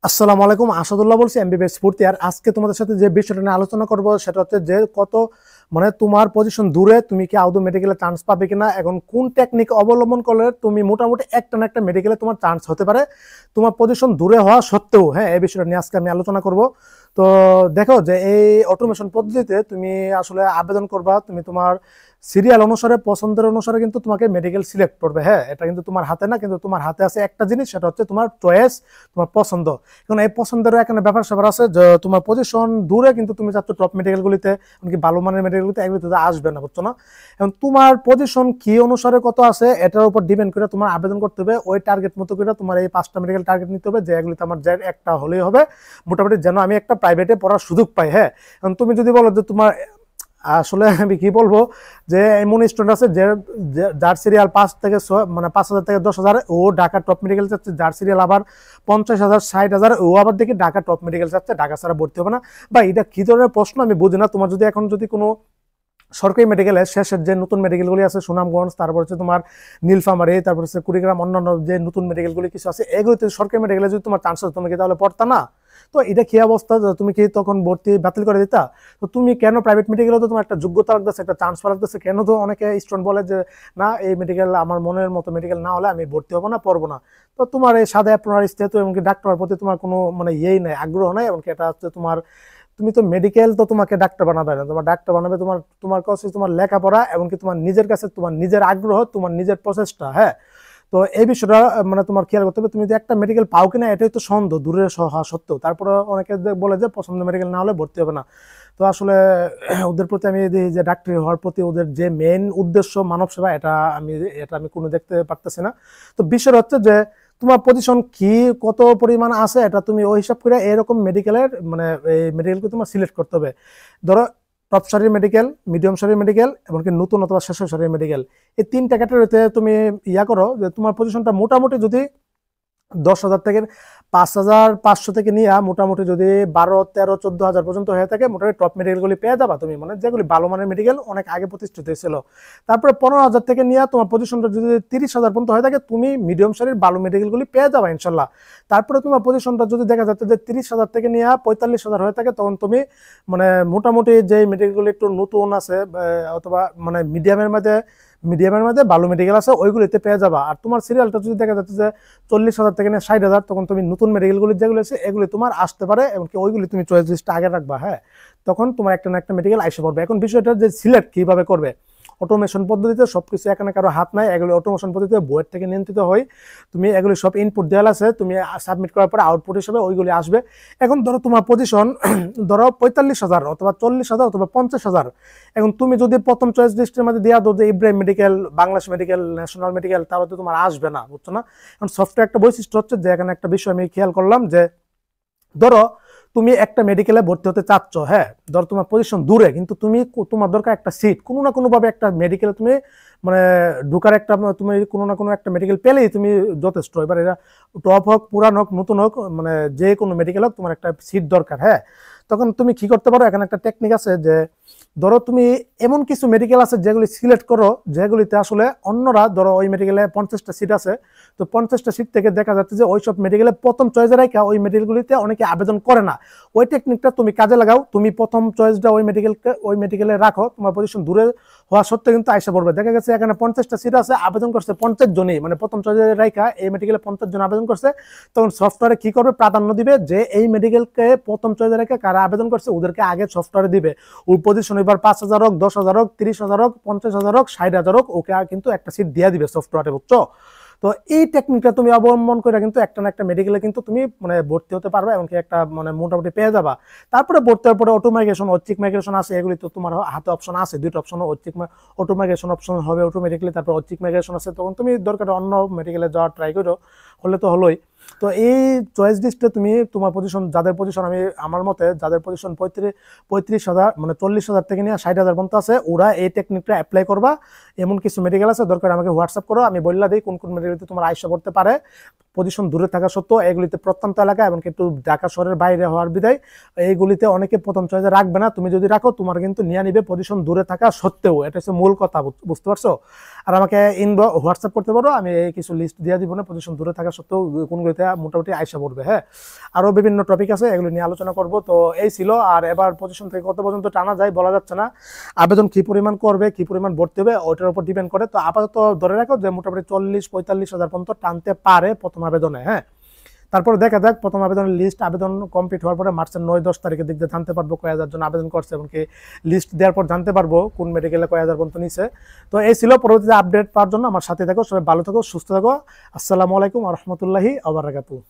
আসসালামু আলাইকুম, আসাদুল্লাহ বলছি এমবিবিএস স্ফূর্তি। আর আজকে তোমাদের সাথে যে বিষয়টা নিয়ে আলোচনা করব সেটা হচ্ছে যে কত তোমার পজিশন দূরে, তুমি কি আদৌ মেডিকেলে চান্স পাবে কিনা, এখন কোন টেকনিক অবলম্বন করলে তুমি মোটামুটি একটা না একটা মেডিকেলে তোমার চান্স হতে পারে তোমার পজিশন দূরে হওয়া সত্ত্বেও। হ্যাঁ, এই বিষয়টা নিয়ে আজকে আমি আলোচনা করব। তো দেখো যে এই অটোমেশন পদ্ধতিতে তুমি আসলে আবেদন করবা, তুমি তোমার সিরিয়াল অনুসারে পছন্দের অনুসারে কিন্তু তোমাকে মেডিকেল সিলেক্ট করবে। হ্যাঁ, এটা কিন্তু তোমার হাতে না, কিন্তু তোমার হাতে আছে একটা জিনিস, সেটা হচ্ছে তোমার চয়েস, তোমার পছন্দ। এখন এই পছন্দের এখানে ব্যাপার স্যাপার আছে যে তোমার পজিশন দূরে, কিন্তু তুমি চাচ্ছ টপ মেডিকেলগুলিতে, এমনকি ভালো মানের মেডিকেলগুলিতে, এগুলিতে আসবে না, বুঝছো না? এখন তোমার পজিশন কি অনুসারে কত আছে এটার উপর ডিপেন্ড করে তোমার আবেদন করতে হবে। ওই টার্গেট মতো করে তোমার এই 5টা মেডিকেল টার্গেট নিতে হবে, যে এগুলিতে আমার যে একটা হলেই হবে মোটামুটি, যেন আমি একটা প্রাইভেটে পড়ার সুযোগ পাই। হ্যাঁ, এখন তুমি যদি বলো যে তোমার আসলে আমি কি বলবো, যে এমন স্টুডেন্ট আছে যে যার সিরিয়াল 5,000 থেকে 10,000, ও ঢাকা টপ মেডিকেল চাচ্ছে, যার সিরিয়াল আবার 50,000 60,000, ও আবার দেখি ঢাকা টপ মেডিকেল চাচ্ছে, ঢাকা ছাড়া ভর্তি হবে না। বা এটা কি ধরনের প্রশ্ন আমি বুঝি না। তোমার যদি এখন যদি কোনো সরকারি মেডিকেলের শেষের যে নতুন মেডিকেলগুলি আছে, সুনামগঞ্জ, তারপর হচ্ছে তোমার নীলফামারী, তারপর হচ্ছে কুড়িগ্রাম, অন্যান্য যে নতুন মেডিকেলগুলি কিছু আছে, এগুলোতে সরকারি মেডিকেলে যদি তোমার চান্স আছে, তুমি কি তাহলে পড়তা না? তো এটা কি অবস্থা, তুমি কি তখন ভর্তি বাতিল করে দিতা? তো তুমি কেন প্রাইভেট মেডিকেলে তো তোমার একটা যোগ্যতা লাগতেছে, একটা চান্স লাগতেছে, কেন তো অনেকে স্টুডেন্ট বলে যে না, এই মেডিকেল আমার মনের মতো মেডিকেল না হলে আমি ভর্তি হবো না, পড়বো না। তো তোমার এই সাদা আপনার স্থিত, এমনকি ডাক্তারের প্রতি তোমার কোনো ইয়েই নাই, আগ্রহ নাই, এমনকি এটা হচ্ছে তোমার, তুমি তো মেডিকেল তো তোমাকে ডাক্তার বানাবে না, তোমার ডাক্তার বানাবে তোমার তোমার কাছে তোমার লেখাপড়া, এমনকি তোমার নিজের কাছে তোমার নিজের আগ্রহ, তোমার নিজের প্রচেষ্টা। হ্যাঁ, তো এই বিষয়টা তোমার খেয়াল করতে হবে। তুমি যে একটা মেডিকেল পাও কিনা এটাই তো সন্দেহ, দূরের হওয়া সত্ত্বেও, তারপরে অনেকে বলে যে পছন্দ মেডিকেল না হলে ভর্তি হবে না। তো আসলে ওদের প্রতি আমি যে ডাক্তারি হওয়ার প্রতি ওদের যে মেইন উদ্দেশ্য মানব সেবা, এটা আমি কোনো দেখতে পারতেছি না। তো বিষয় হচ্ছে যে তোমার পজিশন কি, কত পরিমাণ আছে, এটা তুমি ওই হিসাব করে এরকম মেডিকেলের এই মেডিকেলকে তোমার সিলেক্ট করতে হবে। ধরো টপ সারির মেডিকেল, মিডিয়াম সারির মেডিকেল, এমনকি নতুন অথবা শেষ সারির মেডিকেল, এই 3টা ক্যাটাগরিতে তুমি করো যে তোমার পজিশনটা মোটামুটি যদি 10,000 থেকে 5,500 থেকে নিয়ে মোটামুটি যদি 12, 13, 14,000 পর্যন্ত হয়ে থাকে, মোটামুটি টপ মেডিকেলগুলি পেয়ে যাবা তুমি, যেগুলি ভালো মানের মেডিকেল অনেক আগে প্রতিষ্ঠিত হয়েছিল। তারপরে 15,000 থেকে নিয়ে তোমার পজিশনটা যদি 30,000 পর্যন্ত হয়ে থাকে, তুমি মিডিয়াম সারির ভালো মেডিকেলগুলি পেয়ে যাবা ইনশাল্লাহ। তারপরে তোমার পজিশনটা যদি দেখা যাচ্ছে যে 30,000 থেকে নিয়ে 45,000 হয়ে থাকে, তখন তুমি মোটামুটি যে মেডিকেলগুলি একটু নতুন আছে অথবা মিডিয়ামের মধ্যে ভালো মেডিকেল আছে, ওইগুলিতে পেয়ে যাবা। আর তোমার সিরিয়ালটা যদি দেখা যাচ্ছে যে 40,000 থেকে নিয়ে 60,000, তখন তুমি নতুন মেডিকেলগুলি যেগুলো আছে এগুলি তোমার আসতে পারে, এমনকি ওইগুলি তুমি চয়েস লিস্টটা আগে রাখবা। হ্যাঁ, তখন তোমার একটা না একটা মেডিকেল আইসে পড়বে। এখন বিষয়টা যে সিলেক্ট কিভাবে করবে, অটোমেশন পদ্ধতিতে সবকিছু এখানে কারো হাত নাই, এগুলি অটোমেশন পদ্ধতিতে বইয়ের থেকে নিয়ন্ত্রিত হয়। তুমি এগুলি সব ইনপুট দেওয়া আছে, তুমি সাবমিট করার পরে আউটপুট হিসেবে ওইগুলি আসবে। এখন ধরো তোমার পজিশন ধরো 45,000 অথবা 40,000 অথবা 50,000। এখন তুমি যদি প্রথম চয়েস লিস্টের মধ্যে দেওয়া দো যে Ibrahim medical, Bangladesh medical, national medical, তাহলে তো তোমার আসবে না, বুঝছো না? এখন সফটওয়্যার একটা বৈশিষ্ট্য হচ্ছে যে এখানে একটা বিষয় আমি খেয়াল করলাম, যে ধরো তুমি একটা মেডিকেলে ভর্তি হতে চাচ্ছ। হ্যাঁ, ধরো তোমার পজিশন দূরে, কিন্তু তোমার দরকার একটা সিট, কোনো না কোনো ভাবে একটা মেডিকেলে তুমি ঢুকার একটা, তুমি কোনো না কোনো একটা মেডিকেল পেলেই তুমি যথেষ্ট। এবার এরা টপ হোক, পুরান হোক, নতুন হোক, যে কোনো মেডিকেল হোক, তোমার একটা সিট দরকার। হ্যাঁ, তখন তুমি কি করতে পারো, এখানে একটা টেকনিক আছে, যে ধরো তুমি এমন কিছু মেডিকেল আছে যেগুলি সিলেক্ট করো, যেগুলিতে আসলে অন্যরা, ধরো ওই মেডিকেলে 50টা সিট আছে, তো 50টা সিট থেকে দেখা যাচ্ছে যে ওইসব মেডিকেলে প্রথম চয়েসে রাখা ওই মেডিকেলগুলিতে অনেকে আবেদন করে না। ওই টেকনিকটা তুমি কাজে লাগাও, তুমি প্রথম চয়েসটা ওই মেডিকেলে রাখো, তোমার পজিশন দূরে হওয়া সত্ত্বেও কিন্তু আইসা পড়বে। দেখা গেছে এখানে 50টা সিট আছে, আবেদন করছে 50 জনই, প্রথম চয়েসে রাখা এই মেডিকেলে 50 জন আবেদন করছে, তখন সফটওয়্যারে কি করবে, প্রাধান্য দিবে যে এই মেডিকেলকে প্রথম চয়েসে রেখে কারা আবেদন করছে ওদেরকে আগে সফটওয়্যারে দিবে। ওই পজিশন এবার 5,000 হোক, 10,000 হোক, 30,000 হোক, 50,000 হোক, 60,000 হোক, ওকে কিন্তু একটা সিট দিয়ে দিবে সফটওয়্যারে, বুঝছো? তো এই টেকনিকটা তুমি অবলম্বন করে কিন্তু একটা না একটা মেডিকেলে কিন্তু তুমি ভর্তি হতে পারবে, এমনকি একটা মোটামুটি পেয়ে যাবা। তারপরে ভর্তি হওয়ার পরে অটোমাইগ্রেশন, ঐচ্ছিক মাইগ্রেশন আছে, এগুলি তো তোমার হাতে অপশন আছে, দুইটা অপশন, অটোমাইগ্রেশন অপশন হবে অটোমেটিকলি, তারপর ঐচ্ছিক মাইগ্রেশন আছে, তখন তুমি দরকার অন্য মেডিকেলে যাওয়ার ট্রাই করো, হলে তো হলোই। তো এই চয়েস লিস্টে তুমি তোমার পজিশন, যাদের পজিশন আমার মতে যাদের পজিশন 35,000 40,000 থেকে নিয়ে 60,000 পর্যন্ত আছে, ওরা এই টেকনিকটা অ্যাপ্লাই করবা। এমন কিছু মেডিকেল আছে, দরকার আমাকে হোয়াটসঅ্যাপ করো, আমি বললা দিই কোন কোন মেডিকেলতে তোমার আইসা করতে পারে। পজিশন দূরে থাকা সত্ত্বেও এগুলিতে প্রত্যন্ত এলাকা এবং একটু ঢাকা শহরের বাইরে হওয়ার বিধায় এইগুলিতে অনেকে প্রথম চয়েসে রাখবে না। তুমি যদি রাখো তোমার কিন্তু নিয়ে নিবে পজিশন দূরে থাকা সত্ত্বেও। এটা হচ্ছে মূল কথা, বুঝতে পারছো? আর আমাকে হোয়াটসঅ্যাপ করতে পারো, আমি এই কিছু লিস্ট দিয়ে দিব না পজিশন দূরে থাকা সত্ত্বেও কোনগুলিতে মোটামুটি আইসা পড়বে। হ্যাঁ, আরো বিভিন্ন টপিক আছে, এগুলো নিয়ে আলোচনা করব। তো এই ছিল। আর এবার পজিশন থেকে কত পর্যন্ত টানা যায় বলা যাচ্ছে না, আবেদন কি পরিমাণ করবে, কি পরিমাণ ভর্তি হবে ওটার উপর ডিপেন্ড করে। তো আপাতত ধরে রাখো যে মোটামুটি 40-45 হাজার পর্যন্ত টানতে পারে প্রথম আবেদনে। হ্যাঁ, তারপর দেখা যাক প্রথম আবেদনের লিস্ট আবেদন কমপ্লিট হওয়ার পরে মার্চের 9-10 তারিখের দিক দিয়ে জানতে পারবো কয় হাজার জন আবেদন করছে, এবং কি লিস্ট দেওয়ার পর জানতে পারবো কোন মেডিকেলে কয় হাজার পর্যন্ত নিছে। তো এই ছিল। পরবর্তীতে আপডেট পাওয়ার জন্য আমার সাথে থাকো, সবাই ভালো থাকো, সুস্থ থাকো। আসসালামু আলাইকুম ওয়া রাহমাতুল্লাহি ওয়া বারাকাতুহু।